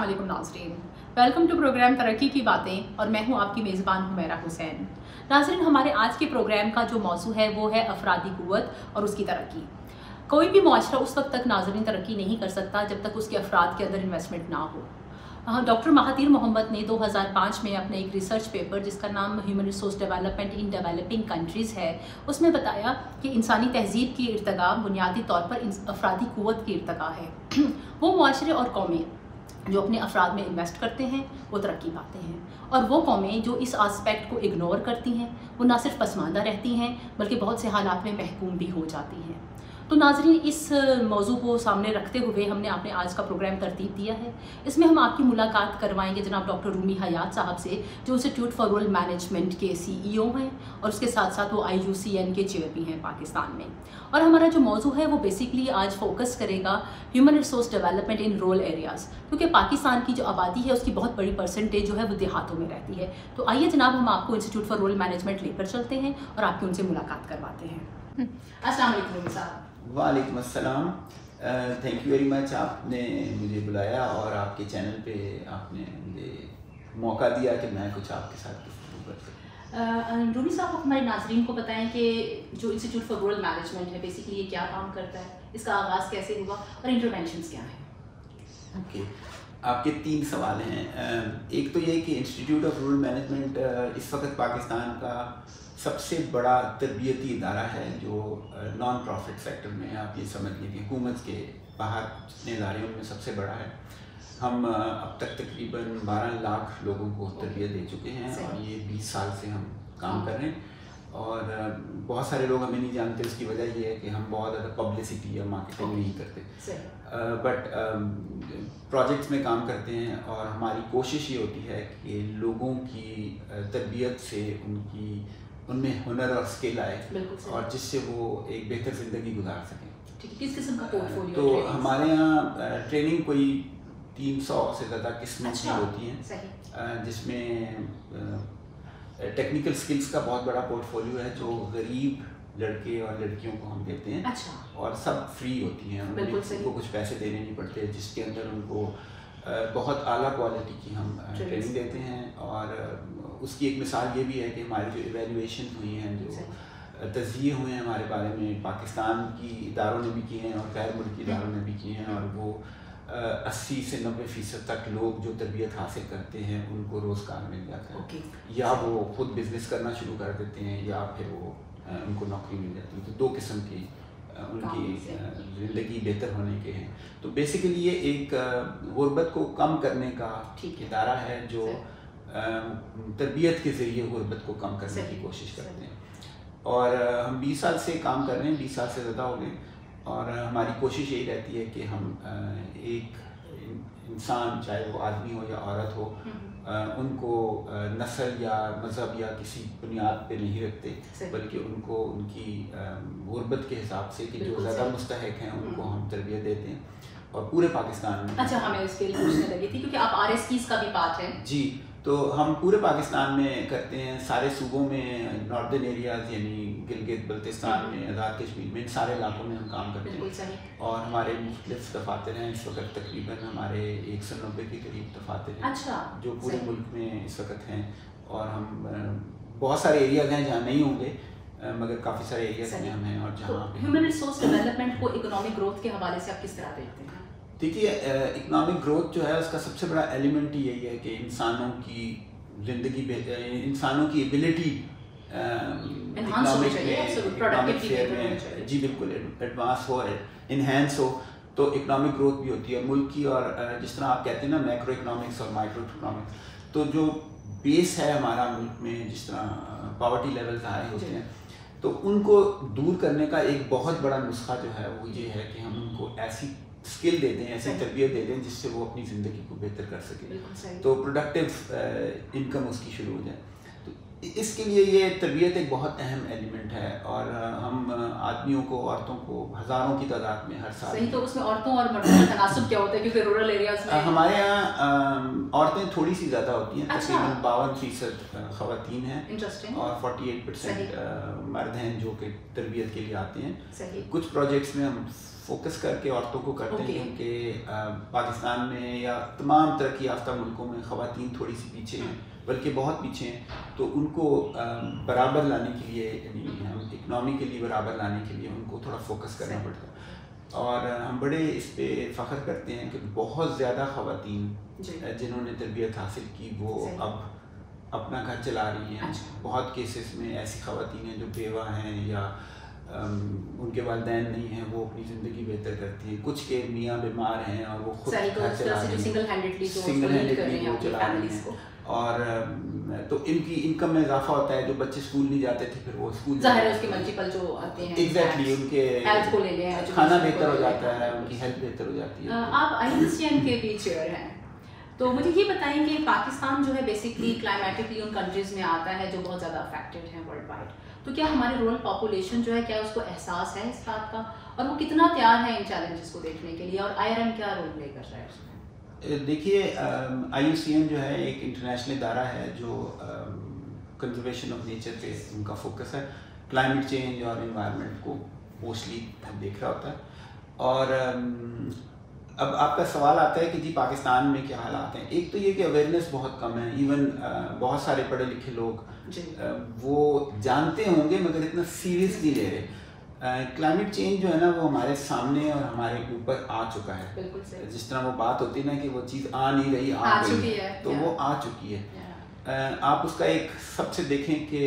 अस्सलाम वालेकुम नाज़रीन, वेलकम टू प्रोग्राम तरक्की की बातें और मैं हूं आपकी मेज़बान हुमैरा हुसैन। नाज़रीन, हमारे आज के प्रोग्राम का जो मौजू है वो है अफरादी क़ुव्वत और उसकी तरक्की। कोई भी मुआशरा उस वक्त तक नाज़रीन तरक्की नहीं कर सकता जब तक उसके अफराद के अंदर इन्वेस्टमेंट ना हो। डॉक्टर महातीर मोहम्मद ने 2005 में अपने एक रिसर्च पेपर जिसका नाम human resource development in developing countries है, उसमें बताया कि इंसानी तहजीब की इर्तका बुनियादी तौर पर अफरादी क़ुव्वत की इर्तका है। वो मुआशरे और कौमें जो अपने अफराद में इन्वेस्ट करते हैं वो तरक्की पाते हैं, और वो कौमें जो इस आस्पेक्ट को इग्नोर करती हैं वो ना सिर्फ पसमानदा रहती हैं बल्कि बहुत से हालात में महकूम भी हो जाती हैं। तो नाज़रीन, इस मौजू को सामने रखते हुए हमने आपने आज का प्रोग्राम तरतीब दिया है। इसमें हम आपकी मुलाकात करवाएंगे जनाब डॉक्टर रूमी हयात साहब से, जो इंस्टीट्यूट फॉर रूरल मैनेजमेंट के CEO हैं और उसके साथ साथ वो IUCN के चेयर भी हैं पाकिस्तान में। और हमारा जो मौजू है वो बेसिकली आज फोकस करेगा human resource development in rural areas, क्योंकि पाकिस्तान की जो आबादी है उसकी बहुत बड़ी परसेंटेज जो है वो देहातों में रहती है। तो आइए जनाब, हम आपको इंस्टीट्यूट फॉर रूरल मैनेजमेंट लेकर चलते हैं और आपकी उनसे मुलाकात करवाते हैं। अस्सलाम वालेकुम रूमी साहब। वालेकुम अस्सलाम। थैंक यू वेरी मच, आपने मुझे बुलाया और आपके चैनल पे आपने मुझे मौका दिया कि मैं कुछ आपके साथ गुफ्तगू कर सकूं। रूमी साहब, हमारे नाजरीन को बताएं कि जो इंस्टीट्यूट फॉर रूरल मैनेजमेंट है बेसिकली ये क्या काम करता है, इसका आगाज़ कैसे हुआ और इंटरवेंशंस क्या हैं? ओके, आपके 3 सवाल हैं। एक तो ये कि इंस्टीट्यूट ऑफ रूरल मैनेजमेंट इस वक्त पाकिस्तान का सबसे बड़ा तरबियती इदारा है जो नॉन प्रॉफिट सेक्टर में, आप ये समझ लीजिए हुकूमत के बाहर जितने इदारे उनमें सबसे बड़ा है। हम अब तक तकरीबन 12 लाख लोगों को तरबियत दे चुके हैं और ये 20 साल से हम काम कर रहे हैं। और बहुत सारे लोग हमें नहीं जानते, उसकी वजह ये है कि हम बहुत ज़्यादा पब्लिसिटी या मार्केटिंग नहीं करते, बट प्रोजेक्ट्स में काम करते हैं। और हमारी कोशिश ये होती है कि लोगों की तरबियत से उनमें हुनर और स्किल आए और जिससे वो एक बेहतर ज़िंदगी गुजार सकें। किस किस्म का पोर्टफोलियो? तो हमारे यहाँ ट्रेनिंग कोई 300 से ज़्यादा किस्में की होती हैं, जिसमें टेक्निकल स्किल्स का बहुत बड़ा पोर्टफोलियो है जो गरीब लड़के और लड़कियों को हम देते हैं। और सब फ्री होती हैं, उनको कुछ पैसे देने नहीं पड़ते, जिसके अंदर उनको बहुत आला क्वालिटी की हम ट्रेनिंग देते हैं। और उसकी एक मिसाल ये भी है कि हमारी जो इवैल्यूएशन हुई हैं, जो तज़किये हुए हैं हमारे बारे में, पाकिस्तान की इदारों ने भी किए हैं और गैर मुल्की इदारों ने भी किए हैं, और वो 80 से 90% तक लोग जो तरबियत हासिल करते हैं उनको रोज़गार मिल जाता है, या वो खुद बिज़नेस करना शुरू कर देते हैं या फिर वो उनको नौकरी मिल जाती है। तो 2 किस्म की उनकी ज़िंदगी बेहतर होने के हैं। तो बेसिकली ये एक गुर्बत को कम करने का इदारा है जो तरबियत के ज़रिए गुर्बत को कम करने की कोशिश करते हैं। और हम 20 साल से काम कर रहे हैं, 20 साल से ज़्यादा हो गए। और हमारी कोशिश यही रहती है कि हम एक इंसान, चाहे वो आदमी हो या औरत हो, उनको नस्ल या मज़हब या किसी बुनियाद पे नहीं रखते, बल्कि उनको उनकी गुर्बत के हिसाब से कि जो ज़्यादा मुस्तहिक हैं उनको हम तरबियत देते हैं। और पूरे पाकिस्तान में। अच्छा, हमें इसके लिए पूछने लगी थी क्योंकि आप RSKs का भी पार्ट हैं। जी, तो हम पूरे पाकिस्तान में करते हैं, सारे सूबों में, नॉर्दर्न एरियाज़ यानी गिलगित बल्तिस्तान में, आज़ाद कश्मीर में, इन सारे इलाकों में हम काम करते हैं। और हमारे मुख्तलिफ दफातर हैं, इस वक्त तकरीबन हमारे 190 के करीब दफातर हैं। अच्छा, जो पूरे मुल्क में इस वक्त हैं। और हम बहुत सारे एरियाज़ हैं जहाँ नहीं होंगे, मगर काफ़ी सारे एरियाज़ में हम हैं। और जहाँ ह्यूमन रिसोर्स डेवलपमेंट को इकोनॉमिक ग्रोथ के हवाले से आप किस तरह देखते हैं? देखिए, इकोनॉमिक ग्रोथ जो है उसका सबसे बड़ा एलिमेंट ही यही है कि इंसानों की ज़िंदगी, इंसानों की एबिलिटी इकोनॉमिक फेयर में, जी बिल्कुल, एडवांस हो, इन्हेंस हो, तो इकोनॉमिक ग्रोथ भी होती है मुल्क की। और जिस तरह आप कहते हैं ना मैक्रो इकोनॉमिक्स और माइक्रो इकोनॉमिक्स, तो जो बेस है हमारा मुल्क में, जिस तरह पॉवर्टी लेवल्स हाई होते हैं, तो उनको दूर करने का एक बहुत बड़ा नुस्खा जो है वो ये है कि हम उनको ऐसी स्किल देते हैं, ऐसी तरबियत देते हैं जिससे वो अपनी ज़िंदगी को बेहतर कर सके, तो प्रोडक्टिव इनकम उसकी शुरू हो जाए। तो इसके लिए ये तरबियत एक बहुत अहम एलिमेंट है। और हम आदमियों को, औरतों को हज़ारों की तादाद में हर साल। सही, तो उसमें औरतों और मर्दों का तनासुब क्या होता है? क्योंकि रूरल एरियाज़ में हमारे यहाँ औरतें थोड़ी सी ज़्यादा होती हैं, तकरीबन 52% ख़वातीन हैं और 48% मर्द हैं जो कि तरबियत के लिए आते हैं। कुछ प्रोजेक्ट्स में हम फोकस करके औरतों को करते हैं, क्योंकि पाकिस्तान में या तमाम तरक्की याफ्ता मुल्कों में ख़वातीन थोड़ी सी पीछे हैं, बल्कि बहुत पीछे हैं। तो उनको बराबर लाने के लिए, यानी हम इकनॉमिकली बराबर लाने के लिए उनको थोड़ा फोकस करना पड़ता है। और हम बड़े इस पे फ़ख्र करते हैं कि बहुत ज़्यादा ख़वातीन जिन्होंने तरबियत हासिल की वो अब अपना घर चला रही हैं। बहुत केसेस में ऐसी ख़वातीन हैं जो बेवा हैं या उनके वालिदैन नहीं हैं, वो अपनी ज़िंदगी बेहतर करती हैं। कुछ के मियाँ बीमार हैं और वो खुद घर चला रही हैं, सिंगल हैंडेडली वो चला रही हैं। और तो इनकी इनकम में इजाफा होता है। जो बच्चे स्कूल नहीं जाते थे फिर वो स्कूल ज़ाहिर है, उसके मल्टीपल जो आते हैं एग्जैक्टली उनके हेल्थ को ले लें, खाना बेहतर हो जाता है, उनकी हेल्थ बेहतर हो जाती है। आप IUCN के भी चेयर हैं, तो मुझे ये बताएं कि पाकिस्तान जो है बेसिकली क्लाइमेटिकली उन कंट्रीज़ में आता है जो बहुत ज़्यादा अफेक्टेड हैं वर्ल्ड वाइड। तो क्या हमारे रूरल पॉपुलेशन जो है, क्या उसको एहसास है इस बात का, और वो कितना तैयार है इन चैलेंजेस को देखने के लिए, और IRM क्या रोल प्ले कर रहा है उसमें? देखिए, IUCN जो है एक इंटरनेशनल इदारा है जो कंजर्वेशन ऑफ नेचर पे उनका फोकस है। क्लाइमेट चेंज और इन्वायरमेंट को मोस्टली देख रहा होता है। और अब आपका सवाल आता है कि जी पाकिस्तान में क्या हालात हैं। एक तो ये कि अवेयरनेस बहुत कम है। इवन बहुत सारे पढ़े लिखे लोग वो जानते होंगे मगर इतना सीरियसली ले रहे। क्लाइमेट चेंज जो है ना वो हमारे सामने और हमारे ऊपर आ चुका है। जिस तरह वो बात होती है ना कि वो चीज़ आ नहीं रही, आ गई है, तो वो आ चुकी है। आप उसका एक सबसे देखें कि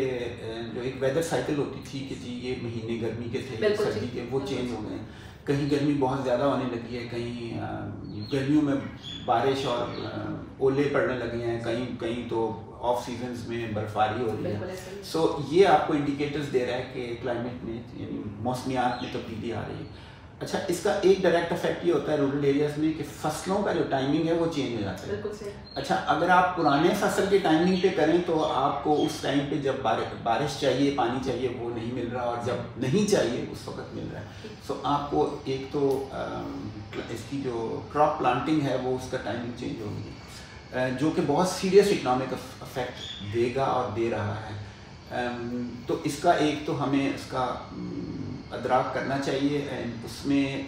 जो एक वेदर साइकिल होती थी कि जी ये महीने गर्मी के थे, सर्दी के, वो चेंज हो गए। कहीं गर्मी बहुत ज़्यादा होने लगी है, कहीं गर्मियों में बारिश और ओले पड़ने लगे हैं, कहीं कहीं तो ऑफ सीजन्स में बर्फबारी हो रही है। सो ये आपको इंडिकेटर्स दे रहा है कि क्लाइमेट में यानी मौसमियात में तब्दीली आ रही है। अच्छा, इसका एक डायरेक्ट इफेक्ट ये होता है रूरल एरियाज़ में कि फसलों का जो टाइमिंग है वो चेंज हो जाता है। अच्छा, अगर आप पुराने फसल के टाइमिंग पे करें तो आपको उस टाइम पे जब बारिश चाहिए, पानी चाहिए, वो नहीं मिल रहा, और जब नहीं चाहिए उस वक्त मिल रहा है। सो आपको एक तो इसकी जो क्रॉप प्लांटिंग है वो उसका टाइमिंग चेंज होगी, जो कि बहुत सीरियस इकोनॉमिक इफेक्ट देगा और दे रहा है। तो इसका एक तो हमें इसका अदराक करना चाहिए। उसमें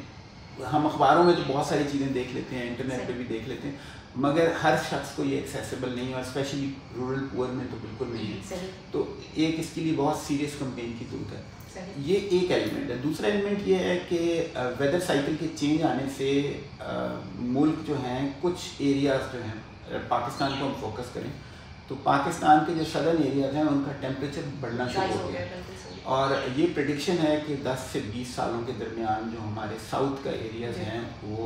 हम अखबारों में तो बहुत सारी चीज़ें देख लेते हैं, इंटरनेट पे भी देख लेते हैं, मगर हर शख्स को ये एक्सेसिबल नहीं है, और स्पेशली रूरल पुअर में तो बिल्कुल नहीं है। तो एक इसके लिए बहुत सीरियस कैंपेन की ज़रूरत है। ये एक एलिमेंट है। दूसरा एलिमेंट ये है कि वेदर साइकिल के चेंज आने से मुल्क जो हैं, कुछ एरियाज़ जो हैं, पाकिस्तान को हम फोकस करें तो पाकिस्तान के जो सदर्न एरियाज़ हैं उनका टेम्परेचर बढ़ना शुरू हो गया। और ये प्रेडिक्शन है कि 10 से 20 सालों के दरमियान जो हमारे साउथ का एरियाज़ हैं वो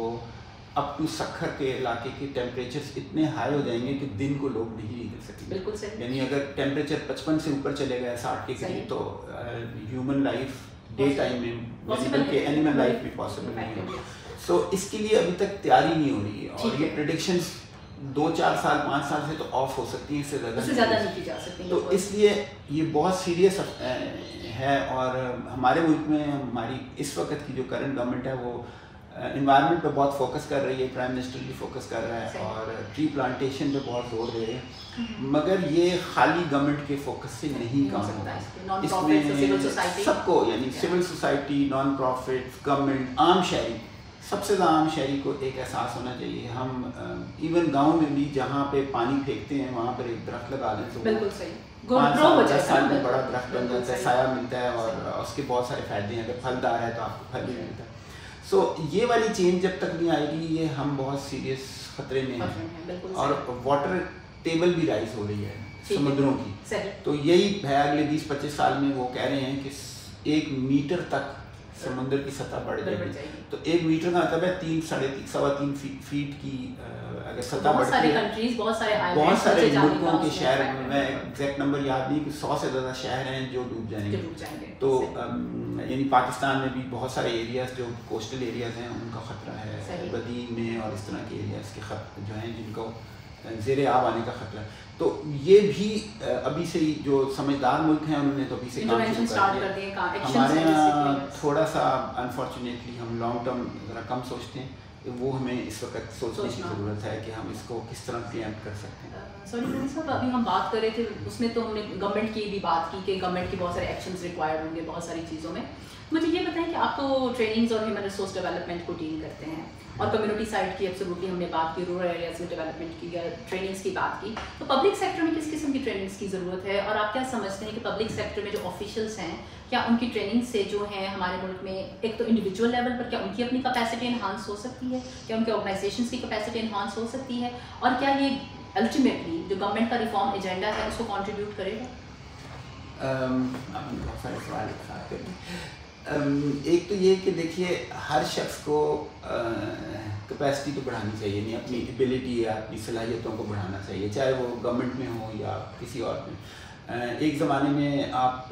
अप टू सक्खर के इलाके के टेम्परेचर्स इतने हाई हो जाएंगे कि दिन को लोग नहीं निकल सकेंगे। यानी अगर टेम्परेचर 55 से ऊपर चले गए 60 के करीब तो ह्यूमन लाइफ डे टाइम में बल्कि एनिमल लाइफ भी पॉसिबल नहीं होगी। सो इसके लिए अभी तक तैयारी नहीं हो रही है, और ये प्रेडिक्शंस 2-4 साल 5 साल से तो ऑफ हो सकती हैं, इससे ज़्यादा नहीं की जा सकती। तो इसलिए ये बहुत सीरियस है। और हमारे मुल्क में हमारी इस वक्त की जो करंट गवर्नमेंट है वो इन्वायरमेंट पे बहुत फोकस कर रही है। प्राइम मिनिस्टर भी फोकस कर रहा है और ट्री प्लांटेशन पे बहुत जोर दे रहे हैं, मगर ये खाली गवर्नमेंट के फोकस से नहीं काम होता। इसमें सबको यानी civil society, non profit, government, आम शहरी, सबसे ज़्यादा आम शहरी को एक एहसास होना चाहिए। हम इवन गांव में भी जहाँ पे पानी फेंकते हैं वहाँ पर एक दरख्त लगा दें तो 5-10 साल में बड़ा दरख्त बन जाता है, साया मिलता है, और उसके बहुत सारे फ़ायदे हैं। अगर फलदार है तो आपको फल भी मिलता है। सो ये वाली चेंज जब तक नहीं आएगी ये हम बहुत सीरियस खतरे में हैं। और वाटर टेबल भी राइज हो रही है समुद्रों की, तो यही है अगले 20-25 साल में वो कह रहे हैं कि 1 मीटर तक समुद्र की सतह बढ़ जाएगी। तो 1 मीटर का मतलब है 3-3.5 फीट की अगर सतह बढ़ती है। बहुत सारे मुल्कों के शहर, मैं एग्जैक्ट नंबर याद नहीं कि 100 से ज़्यादा शहर हैं जो डूब जाएंगे। तो यानी पाकिस्तान में भी बहुत सारे एरियाज़ जो कोस्टल एरियाज़ हैं उनका ख़तरा है, बदीन में और इस तरह के एरियाज़ के जो हैं जिनको ज़ेरे आब आने का खतरा। तो ये भी अभी से ही जो समझदार मुल्क हैं उन्होंने तो अभी से काम स्टार्ट कर दिए। हमारे यहाँ थोड़ा सा अनफॉर्चुनेटली हम लॉन्ग टर्म ज़रा कम सोचते हैं, वो हमें इस वक्त सोचने की ज़रूरत है कि हम इसको किस तरह प्रिएम्प्ट कर सकते हैं। सॉरी साहब, अभी हम बात कर रहे थे उसमें तो हमने गवर्नमेंट की भी बात की कि गवर्नमेंट के बहुत सारे एक्शंस रिक्वायर्ड होंगे बहुत सारी चीज़ों में। मुझे ये बताएं कि आप तो ट्रेनिंग्स और ह्यूमन रिसोर्स डेवलपमेंट को डील करते हैं और कम्युनिटी साइड की एब्सोल्युटली हमने बात की, रूरल एरियाज में डेवलपमेंट की या ट्रेनिंग्स की बात की, तो पब्लिक सेक्टर में किस किस्म की ट्रेनिंग्स की ज़रूरत है और आप क्या समझते हैं कि पब्लिक सेक्टर में जो ऑफिशियल्स हैं क्या उनकी ट्रेनिंग से जो है हमारे मुल्क में एक तो इंडिविजुअल लेवल पर क्या उनकी अपनी कैपेसिटी इन्हांस हो सकती है, क्या उनके ऑर्गेनाइजेशंस की कैपेसिटी इन्हांस हो सकती है और क्या ये अल्टीमेटली जो गवर्नमेंट का रिफॉर्म एजेंडा है उसको कंट्रीब्यूट करेगा? आपने बहुत सारे सवाल एक साथ कर दिए। एक तो ये कि देखिए हर शख्स को कैपेसिटी तो बढ़ानी चाहिए, नहीं अपनी एबिलिटी या अपनी सलाहियतों को बढ़ाना चाहिए, चाहे वो गवर्नमेंट में हो या किसी और में। एक ज़माने में आप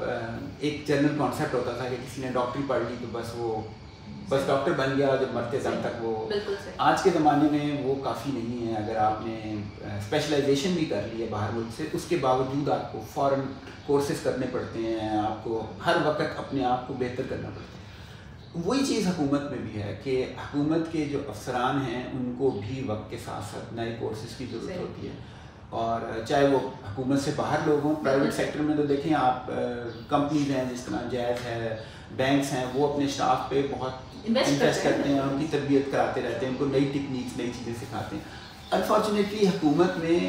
एक जनरल कॉन्सेप्ट होता था कि किसी ने डॉक्टरी पढ़ ली तो बस डॉक्टर बन गया जब मरते दम तक वो। आज के ज़माने में वो काफ़ी नहीं है। अगर आपने स्पेशलाइजेशन भी कर ली है बाहर मुल्क से, उसके बावजूद आपको फ़ॉरेन कोर्सेज करने पड़ते हैं, आपको हर वक्त अपने आप को बेहतर करना पड़ता है। वही चीज़ हुकूमत में भी है कि हुकूमत के जो अफसरान हैं उनको भी वक्त के साथ साथ नए कोर्सेज की ज़रूरत होती है, और चाहे वो हुकूमत से बाहर लोग हों। प्राइवेट सेक्टर में तो देखें आप, कंपनीज हैं जिस तरह जैज़ है, बैंक्स हैं, वो अपने स्टाफ पे बहुत इन्वेस्ट करते हैं, उनकी तरबियत कराते रहते हैं, उनको नई टेक्निक्स नई चीज़ें सिखाते हैं। अनफॉर्चुनेटली हुकूमत में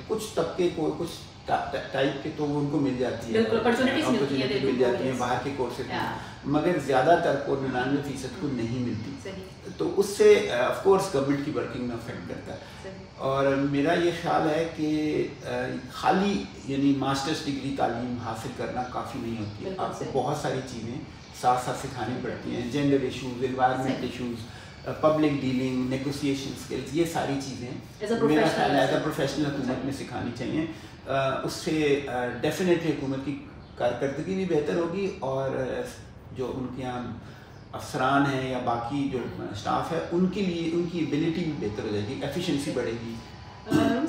कुछ तबके को कुछ टाइप के तो वो उनको मिल जाती है, अपॉर्चुनिटीज मिल जाती हैं बाहर के कोर्सेज में, मगर ज़्यादातर को 99% को नहीं मिलती। तो उससे ऑफ कोर्स गवर्नमेंट की वर्किंग में अफेक्ट करता है। और मेरा ये ख्याल है कि खाली यानी मास्टर्स डिग्री तालीम हासिल करना काफ़ी नहीं होती है, आपको बहुत सारी चीज़ें साथ साथ सिखानी पड़ती हैं। Gender issues, environment issues, public dealing, negotiation skills, ये सारी चीज़ें मेरा ख्याल है एज अ प्रोफेशनल हुकूमत में सिखानी चाहिए। उससे डेफिनेटली हुकूमत की कारकर्दगी भी बेहतर होगी और जो उनके यहाँ अफसरान हैं या बाकी जो स्टाफ है उनके लिए उनकी एबिलिटी भी बेहतर हो जाएगी, एफिशिएंसी बढ़ेगी।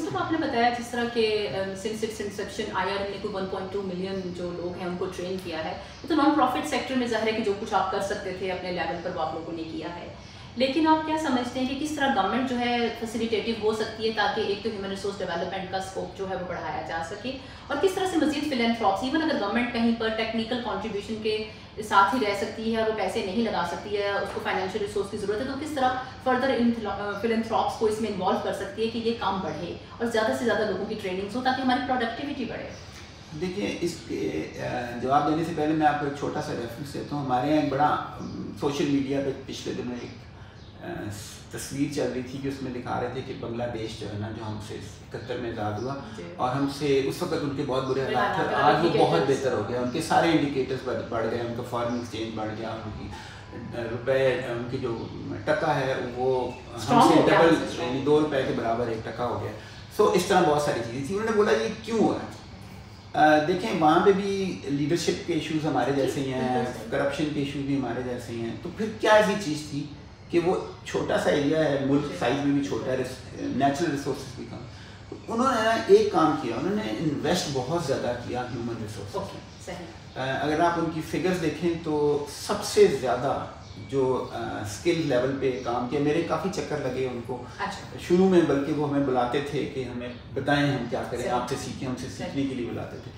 सब आपने बताया जिस तरह के सिंस इट्स इंसेप्शन IRM ने 1.2 मिलियन जो लोग हैं उनको ट्रेन किया है, तो नॉन प्रॉफिट सेक्टर में ज़ाहिर है कि जो कुछ आप कर सकते थे अपने लेवल पर वो आप लोगों ने किया है, लेकिन आप क्या समझते हैं कि किस तरह गवर्नमेंट जो है फैसिलिटेटिव हो सकती है ताकि एक तो ह्यूमन रिसोर्स डेवलपमेंट का स्कोप जो है वो बढ़ाया जा सके, और किस तरह से मजीद फिलैंथ्रोप्स, इवन अगर गवर्नमेंट कहीं पर टेक्निकल कंट्रीब्यूशन के साथ ही रह सकती है और वो पैसे नहीं लगा सकती है, उसको फाइनेंशियल रिसोर्स की ज़रूरत है, तो किस तरह फर्दर इन फिलैंथ्रोप्स को इसमें इन्वॉल्व कर सकती है कि ये काम बढ़े और ज़्यादा से ज़्यादा लोगों की ट्रेनिंग्स हो ताकि हमारी प्रोडक्टिविटी बढ़े? देखिए, इसके जवाब देने से पहले मैं आपको एक छोटा सा रेफरेंस देता हूँ। हमारे यहाँ एक बड़ा सोशल मीडिया पे पिछले दिनों एक तस्वीर चल रही थी कि उसमें दिखा रहे थे कि बांग्लादेश जो है ना, जो हमसे 71 में आज़ाद हुआ और हमसे उस वक्त उनके बहुत बुरे हालात थे, आज वो बहुत बेहतर हो गया, उनके सारे इंडिकेटर्स बढ़ गए, उनका फॉरेन एक्सचेंज बढ़ गया, उनकी रुपए, उनकी जो टका है वो हमसे डबल यानी 2 रुपए के बराबर 1 टका हो गया। सो इस तरह बहुत सारी चीज़ें थी। उन्होंने बोला ये क्यों हुआ है? देखें, वहाँ पे भी लीडरशिप के इश्यूज हमारे जैसे ही हैं, करप्शन के इश्यूज भी हमारे जैसे ही हैं। तो फिर क्या ऐसी चीज़ थी कि वो छोटा सा एरिया है, मुल्क साइज में भी छोटा है, नेचुरल रिसोर्सेज भी कम, तो उन्होंने ना एक काम किया, उन्होंने इन्वेस्ट बहुत ज़्यादा किया ह्यूमन रिसोर्सेज। अगर आप उनकी फिगर्स देखें तो सबसे ज़्यादा जो स्किल लेवल पे काम किया, मेरे काफ़ी चक्कर लगे उनको शुरू में, बल्कि वो हमें बुलाते थे कि हमें बताएं हम क्या करें, आपसे सीखें, हमसे सीखने के लिए बुलाते थे।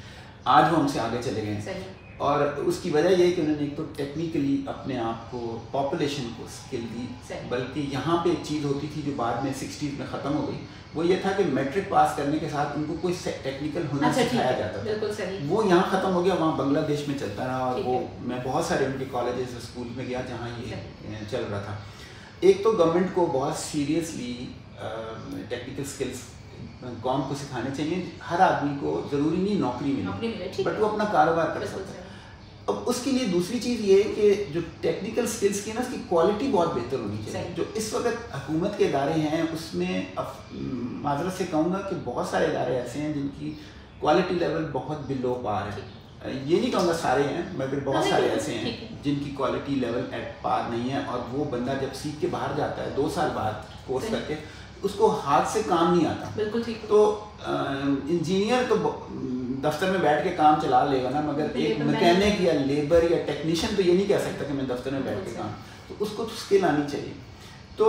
आज वो हमसे आगे चले गए और उसकी वजह ये है कि उन्होंने एक तो टेक्निकली अपने आप को, पॉपुलेशन को स्किल दी, बल्कि यहाँ पे एक चीज़ होती थी जो बाद में 60s में ख़त्म हो गई, वो ये था कि मैट्रिक पास करने के साथ उनको कोई टेक्निकल हुनर सिखाया जाता था। वो यहाँ ख़त्म हो गया, वहाँ बांग्लादेश में चलता रहा और वो मैं बहुत सारे उनके कॉलेजेस और स्कूल में गया जहाँ ये चल रहा था। एक तो गवर्नमेंट को बहुत सीरियसली टेक्निकल स्किल्स कौम को सिखाने चाहिए। हर आदमी को ज़रूरी नहीं नौकरी मिले, बट वो अपना कारोबार कर सकता है। अब उसके लिए दूसरी चीज़ ये है कि जो टेक्निकल स्किल्स की ना, उसकी क्वालिटी बहुत बेहतर होनी चाहिए। जो इस वक्त हुकूमत के इदारे हैं उसमें माजरत से कहूँगा कि बहुत सारे इदारे ऐसे हैं जिनकी क्वालिटी लेवल बहुत बिलो पार है। ये नहीं कहूँगा सारे हैं, मगर बहुत सारे ऐसे हैं जिनकी क्वालिटी लेवल एट पार नहीं है, और वो बंदा जब सीख के बाहर जाता है 2 साल बाद कोर्स करके, उसको हाथ से काम नहीं आता। बिल्कुल ठीक। तो इंजीनियर तो दफ्तर में बैठ के काम चला लेगा ना, मगर एक मैकेनिक या लेबर या टेक्नीशियन तो ये नहीं कह सकता कि मैं दफ्तर में बैठ के काम, तो उसको तो स्किल आनी चाहिए। तो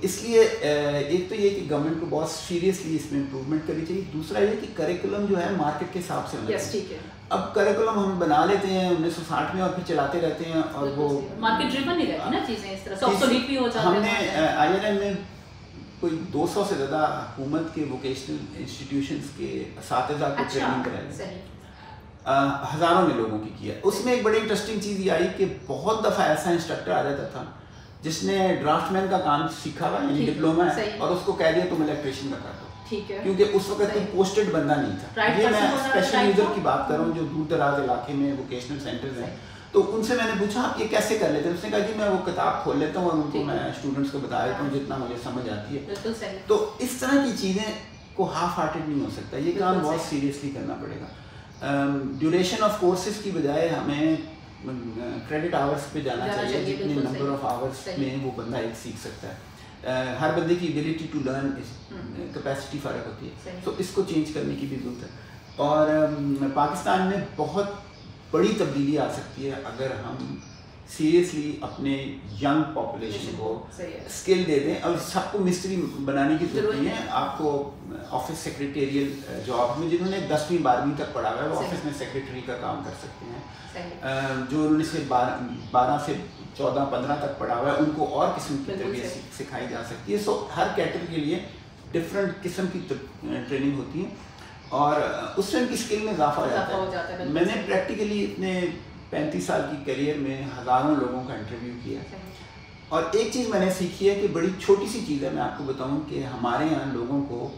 इसलिए एक तो ये कि गवर्नमेंट को बहुत सीरियसली इसमें इम्प्रूवमेंट करनी चाहिए। दूसरा ये कि करिकुलम जो है मार्केट के हिसाब से होना चाहिए। अब करिकुलम हम बना लेते हैं 1960 में और फिर चलाते रहते हैं और वो मार्केट ड्रिवन नहीं रहती ना चीज़ें, इस तरह से ऑब्सोलीट भी हो जाते हैं। हमने IRM में कोई 200 से ज़्यादा हुकूमत के वोकेशनल इंस्टीट्यूशंस के असातिज़ा को ट्रेनिंग कराई, हज़ारों ने लोगों की किया। उसमें एक बड़ी इंटरेस्टिंग चीज़ ये आई कि बहुत दफ़ा ऐसा इंस्ट्रक्टर आ जाता था जिसने ड्राफ्टमैन का काम सीखा हुआ यानी डिप्लोमा है और उसको कह दिया तुम इलेक्ट्रिशियन का कर दो, क्योंकि उस वक्त कोई पोस्टेड बंदा नहीं था। ये मैं स्पेशल यूजर की बात कर रहा हूँ जो दूर दराज इलाके में वोकेशनल सेंटर्स हैं। तो उनसे मैंने पूछा आप ये कैसे कर लेते हैं? उसने कहा जी मैं वो किताब खोल लेता हूँ और उनको मैं स्टूडेंट्स को बता देता हूँ जितना मुझे समझ आती है। तो इस तरह की चीज़ें को हाफ हार्टेड नहीं हो सकता, ये काम बहुत सीरियसली करना पड़ेगा। ड्यूरेशन ऑफ कोर्सेज की बजाय हमें क्रेडिट आवर्स पे जाना चाहिए, जितने नंबर ऑफ आवर्स में वो बंदा एक सीख सकता है। हर बंदे की एबिलिटी टू लर्न कैपेसिटी फ़र्क होती है, तो इसको चेंज करने की भी ज़रूरत है। और पाकिस्तान में बहुत बड़ी तब्दीली आ सकती है अगर हम सीरियसली अपने यंग पॉपुलेशन को स्किल दे दें। और सबको मिस्त्री बनाने की जरूरत नहीं है। आपको ऑफिस सेक्रेटेरियल जॉब में जिन्होंने 10वीं 12वीं तक पढ़ा हुआ है वो ऑफिस में सेक्रेटरी का काम कर सकते हैं। जो उन्होंने से 12 से 14 15 तक पढ़ा हुआ है उनको और किस्म की तरबियत सिखाई जा सकती है। सो हर कैटेगरी के लिए डिफरेंट किस्म की ट्रेनिंग होती है और उससे उनकी स्किल में इजाफा हो जाता है। मैंने प्रैक्टिकली इतने 35 साल की करियर में हज़ारों लोगों का इंटरव्यू किया और एक चीज़ मैंने सीखी है कि बड़ी छोटी सी चीज़ है, मैं आपको बताऊं कि हमारे यहाँ लोगों को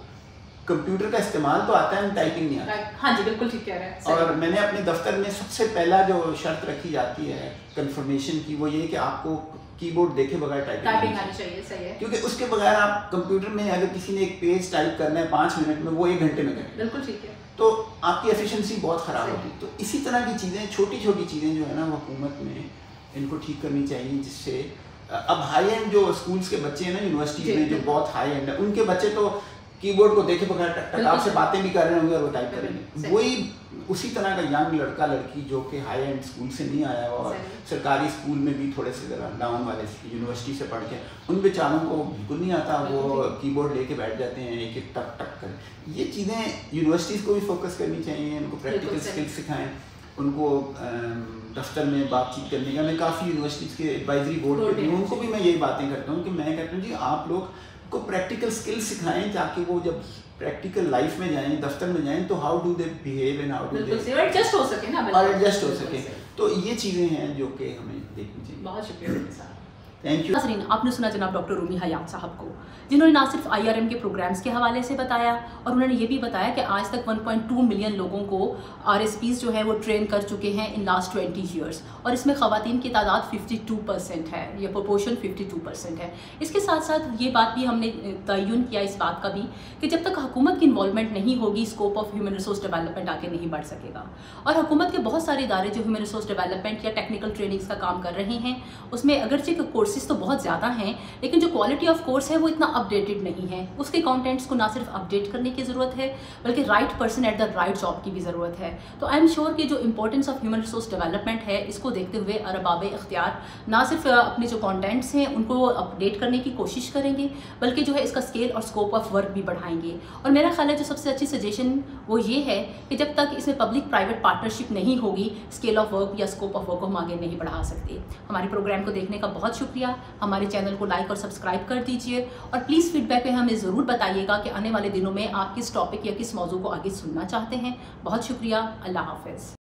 कंप्यूटर का इस्तेमाल तो आता है, टाइपिंग नहीं आता। हाँ जी बिल्कुल ठीक कह रहे हैं। और मैंने अपने दफ्तर में सबसे पहला जो शर्त रखी जाती है कंफर्मेशन की वो ये कि आपको कीबोर्ड देखे बगैर टाइपिंग आनी चाहिए। सही है, क्योंकि उसके बगैर आप कंप्यूटर में अगर किसी ने एक पेज टाइप करना है 5 मिनट में वो 1 घंटे में करें। बिल्कुल ठीक है। तो आपकी एफिशिएंसी बहुत ख़राब होती है। तो इसी तरह की चीज़ें छोटी छोटी चीज़ें जो है ना वो हुकूमत में इनको ठीक करनी चाहिए, जिससे अब हाई एंड जो स्कूल्स के बच्चे हैं ना यूनिवर्सिटीज़ में जो बहुत हाई एंड है उनके बच्चे तो कीबोर्ड को देखे बगैर टक टक आपसे बातें भी कर रहे होंगे और वो टाइप करेंगे। वही उसी तरह का यंग लड़का लड़की जो कि हाई एंड स्कूल से नहीं आया हुआ और सरकारी स्कूल में भी थोड़े से ज़रा डाउन वाले यूनिवर्सिटी से पढ़ के उन बेचारों को बिल्कुल नहीं आता, वो कीबोर्ड लेके बैठ जाते हैं एक एक टक टक कर। ये चीज़ें यूनिवर्सिटीज़ को भी फोकस करनी चाहिए, उनको प्रैक्टिकल स्किल्स सिखाएँ, उनको दफ्तर में बातचीत करने का। मैं काफ़ी यूनिवर्सिटीज़ के एडवाइजरी बोर्ड पर हूँ, उनको भी मैं यही बातें करता हूँ कि मैं कहता हूँ जी आप लोग को प्रैक्टिकल स्किल्स सिखाएं ताकि वो जब प्रैक्टिकल लाइफ में जाएं, दफ्तर में जाएं तो how do they behave and how do they adjust हो सके ना, एडजस्ट हो सके। तो ये चीज़ें हैं जो कि हमें देखनी चाहिए। बहुत शुक्रिया, थैंक यू। नाज़रीन, आपने सुना जनाब डॉक्टर रूमी हयात साहब को, जिन्होंने ना सिर्फ IRM के प्रोग्राम्स के हवाले से बताया और उन्होंने ये भी बताया कि आज तक 1.2 मिलियन लोगों को RSPs जो है वो ट्रेन कर चुके हैं इन लास्ट 20 ईयर्स और इसमें ख़वातीन की तादाद 52% है, ये प्रोपोर्शन 52% है। इसके साथ साथ ये बात भी हमने तयन किया इस बात का भी कि जब तक हुकूमत की इन्वॉल्वमेंट नहीं होगी scope of human resource development आगे नहीं बढ़ सकेगा। और हुकूमत के बहुत सारे इदारे जो ह्यूमन रिसोर्स डेवलपमेंट या टेक्निकल ट्रेनिंग्स का काम कर रहे हैं उसमें अगरचे कोर्सेज तो बहुत ज़्यादा हैं लेकिन जो क्वालिटी ऑफ कोर्स है वो इतना अपडेटेड नहीं है। उसके कंटेंट्स को ना सिर्फ अपडेट करने की ज़रूरत है बल्कि right person at the right job की भी ज़रूरत है। तो आई एम श्योर कि जो importance of human resource development है इसको देखते हुए अरबाब इख्तियार ना सिर्फ अपने जो कंटेंट्स हैं उनको अपडेट करने की कोशिश करेंगे बल्कि जो है इसका स्केल और स्कोप ऑफ वर्क भी बढ़ाएंगे। और मेरा ख्याल है जो सबसे अच्छी सजेशन वो ये है कि जब तक इसमें पब्लिक प्राइवेट पार्टनरशिप नहीं होगी स्केल ऑफ वर्क या स्कोप ऑफ वर्क को हम आगे नहीं बढ़ा सकते। हमारे प्रोग्राम को देखने का बहुत शुक्रिया। हमारे चैनल को लाइक और सब्सक्राइब कर दीजिए और प्लीज़ फीडबैक में हमें ज़रूर बताइएगा कि आने वाले दिनों में आप किस टॉपिक या किस मौजू को आगे सुनना चाहते हैं। बहुत शुक्रिया। अल्लाह हाफ़िज़।